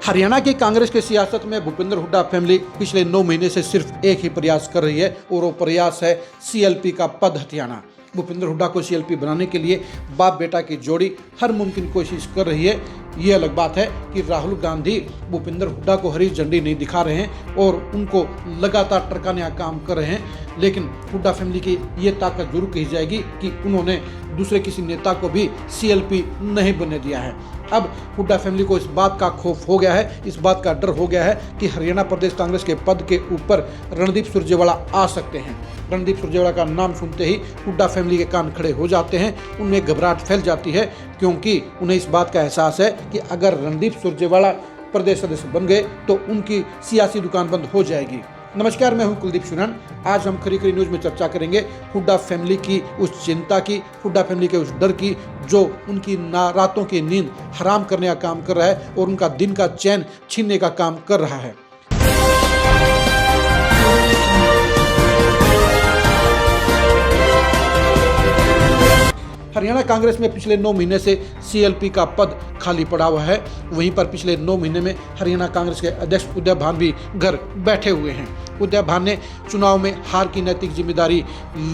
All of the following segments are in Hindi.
हरियाणा की कांग्रेस की सियासत में भूपेंद्र हुड्डा फैमिली पिछले 9 महीने से सिर्फ एक ही प्रयास कर रही है और वो प्रयास है सीएलपी का पद हथियाना। भूपेंद्र हुड्डा को सीएलपी बनाने के लिए बाप बेटा की जोड़ी हर मुमकिन कोशिश कर रही है। ये अलग बात है कि राहुल गांधी भूपेंद्र हुड्डा को हरी झंडी नहीं दिखा रहे हैं और उनको लगातार टरकाने का काम कर रहे हैं, लेकिन हुड्डा फैमिली की ये ताकत जरूर कही जाएगी कि उन्होंने दूसरे किसी नेता को भी सीएलपी नहीं बनने दिया है। अब हुड्डा फैमिली को इस बात का खौफ हो गया है, इस बात का डर हो गया है कि हरियाणा प्रदेश कांग्रेस के पद के ऊपर रणदीप सुरजेवाला आ सकते हैं। रणदीप सुरजेवाला का नाम सुनते ही हुड्डा फैमिली के कान खड़े हो जाते हैं, उनमें घबराहट फैल जाती है, क्योंकि उन्हें इस बात का एहसास है कि अगर रणदीप सुरजेवाला प्रदेश सदस्य बन गए तो उनकी सियासी दुकान बंद हो जाएगी। नमस्कार, मैं हूं कुलदीप सुनन। आज हम खरी खरी न्यूज में चर्चा करेंगे हुड्डा फैमिली की उस चिंता की, हुड्डा फैमिली के उस डर की जो उनकी रातों की नींद हराम करने का काम कर रहा है और उनका दिन का चैन छीनने का काम कर रहा है। हरियाणा कांग्रेस में पिछले 9 महीने से सीएलपी का पद खाली पड़ा हुआ है। वहीं पर पिछले 9 महीने में हरियाणा कांग्रेस के अध्यक्ष उदय भान भी घर बैठे हुए हैं। उदय भान ने चुनाव में हार की नैतिक जिम्मेदारी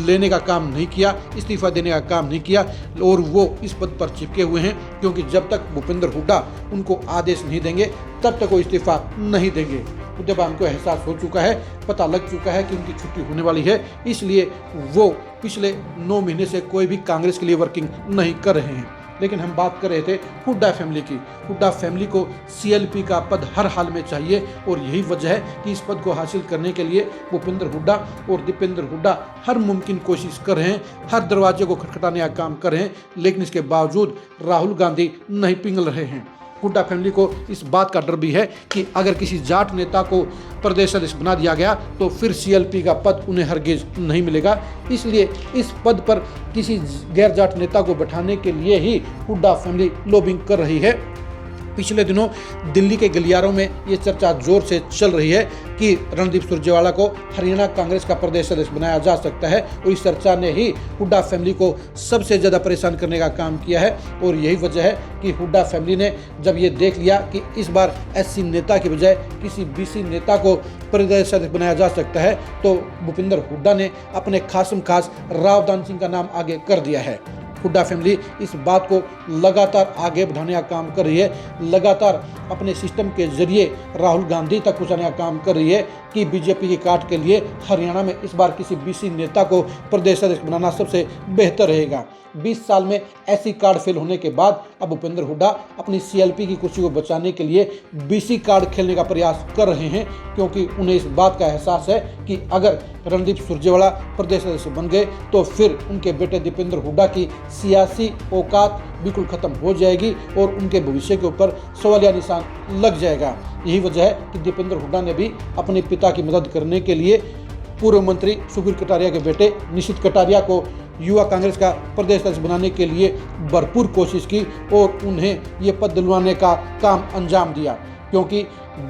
लेने का काम नहीं किया, इस्तीफा देने का काम नहीं किया और वो इस पद पर चिपके हुए हैं, क्योंकि जब तक भूपेंद्र हुड्डा उनको आदेश नहीं देंगे तब तक वो इस्तीफा नहीं देंगे। उदय भान को एहसास हो चुका है, पता लग चुका है कि उनकी छुट्टी होने वाली है, इसलिए वो पिछले 9 महीने से कोई भी कांग्रेस के लिए वर्किंग नहीं कर रहे हैं। लेकिन हम बात कर रहे थे हुड्डा फैमिली की। हुड्डा फैमिली को सीएलपी का पद हर हाल में चाहिए और यही वजह है कि इस पद को हासिल करने के लिए भूपेंद्र हुड्डा और दीपेंद्र हुड्डा हर मुमकिन कोशिश कर रहे हैं, हर दरवाजे को खटखटाने का काम कर रहे हैं, लेकिन इसके बावजूद राहुल गांधी नहीं पिघल रहे हैं। हुड्डा फैमिली को इस बात का डर भी है कि अगर किसी जाट नेता को प्रदेश सदस्य बना दिया गया तो फिर सीएलपी का पद उन्हें हरगिज नहीं मिलेगा। इसलिए इस पद पर किसी गैर जाट नेता को बैठाने के लिए ही हुड्डा फैमिली लॉबिंग कर रही है। पिछले दिनों दिल्ली के गलियारों में ये चर्चा जोर से चल रही है कि रणदीप सुरजेवाला को हरियाणा कांग्रेस का प्रदेश सदस्य बनाया जा सकता है और इस चर्चा ने ही हुड्डा फैमिली को सबसे ज़्यादा परेशान करने का काम किया है। और यही वजह है कि हुड्डा फैमिली ने जब ये देख लिया कि इस बार एससी नेता की बजाय किसी बीसी नेता को प्रदेश सदस्य बनाया जा सकता है, तो भूपेंद्र हुड्डा ने अपने खासम खास राव दान सिंह का नाम आगे कर दिया है। हुड्डा फैमिली इस बात को लगातार आगे बढ़ाने का काम कर रही है, लगातार अपने सिस्टम के जरिए राहुल गांधी तक पहुंचाने का काम कर रही है कि बीजेपी की काट के लिए हरियाणा में इस बार किसी बीसी नेता को प्रदेश सदस्य बनाना सबसे बेहतर रहेगा। 20 साल में ऐसी कार्ड फेल होने के बाद अब भूपेंद्र हुड्डा अपनी सीएलपी की कुर्सी को बचाने के लिए बीसी कार्ड खेलने का प्रयास कर रहे हैं, क्योंकि उन्हें इस बात का एहसास है कि अगर रणदीप सुरजेवाला प्रदेश सदस्य बन गए तो फिर उनके बेटे दीपेंद्र हुड्डा की सियासी औकात बिल्कुल खत्म हो जाएगी और उनके भविष्य के ऊपर सवालिया निशान लग जाएगा। यही वजह है कि दीपेंद्र हुड्डा ने भी अपने पिता की मदद करने के लिए पूर्व मंत्री सुबीर कटारिया के बेटे निशित कटारिया को युवा कांग्रेस का प्रदेश सदस्य बनाने के लिए भरपूर कोशिश की और उन्हें ये पद दिलवाने का काम अंजाम दिया, क्योंकि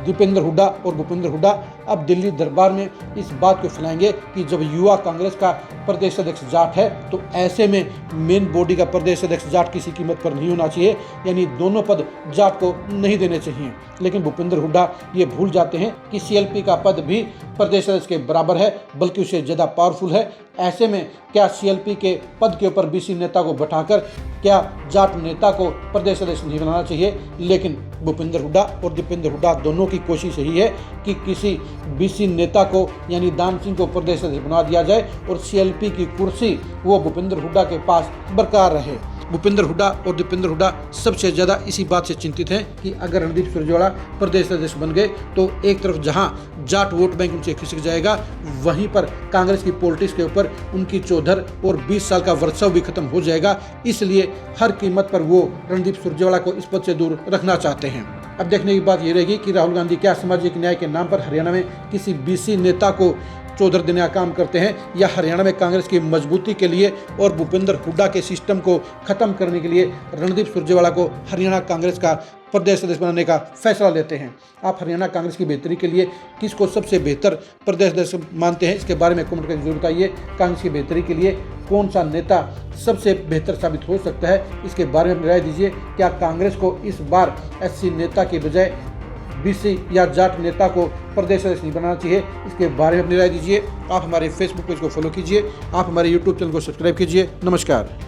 दीपेंद्र हुड्डा और भूपेंद्र हुड्डा अब दिल्ली दरबार में इस बात को फैलाएंगे कि जब युवा कांग्रेस का प्रदेश अध्यक्ष जाट है तो ऐसे में मेन बॉडी का प्रदेश अध्यक्ष जाट किसी कीमत पर नहीं होना चाहिए, यानी दोनों पद जाट को नहीं देने चाहिए। लेकिन भूपेंद्र हुड्डा ये भूल जाते हैं कि सीएलपी का पद भी प्रदेश सदस्य के बराबर है, बल्कि उससे ज़्यादा पावरफुल है। ऐसे में क्या सीएलपी के पद के ऊपर बीसी नेता को बैठाकर क्या जाट नेता को प्रदेश सदस्य नहीं बनाना चाहिए? लेकिन भूपेंद्र हुड्डा और दीपेंद्र हुड्डा दोनों की कोशिश यही है कि किसी बीसी नेता को यानी दान सिंह को प्रदेश सदस्य बना दिया जाए और सीएलपी की कुर्सी वो भूपेंद्र हुड्डा के पास बरकरार रहे। भूपेंद्र हुड्डा और दीपेंद्र हुड्डा सबसे ज़्यादा इसी बात से चिंतित हैं कि अगर रणदीप सुरजेवाला प्रदेश सदस्य बन गए तो एक तरफ जहां जाट वोट बैंक उनसे खिसक जाएगा, वहीं पर कांग्रेस की पॉलिटिक्स के ऊपर उनकी चौधर और 20 साल का वर्चस्व भी खत्म हो जाएगा। इसलिए हर कीमत पर वो रणदीप सुरजेवाला को इस पद से दूर रखना चाहते हैं। अब देखने की बात ये रहेगी कि राहुल गांधी क्या सामाजिक न्याय के नाम पर हरियाणा में किसी बीसी नेता को चौधर देने का काम करते हैं, या हरियाणा में कांग्रेस की मजबूती के लिए और भूपेंद्र हुड्डा के सिस्टम को खत्म करने के लिए रणदीप सुरजेवाला को हरियाणा कांग्रेस का प्रदेश सदस्य बनाने का फैसला लेते हैं। आप हरियाणा कांग्रेस की बेहतरी के लिए किसको सबसे बेहतर प्रदेश सदस्य मानते हैं, इसके बारे में कमेंट करके जरूर बताइए। कांग्रेस की बेहतरी के लिए कौन सा नेता सबसे बेहतर साबित हो सकता है, इसके बारे में राय दीजिए। क्या कांग्रेस को इस बार एससी नेता के बजाय BC या जाट नेता को प्रदेश अध्यक्ष नहीं बनाना चाहिए, इसके बारे में अपनी राय दीजिए। आप हमारे फेसबुक पेज को फॉलो कीजिए, आप हमारे यूट्यूब चैनल को सब्सक्राइब कीजिए। नमस्कार।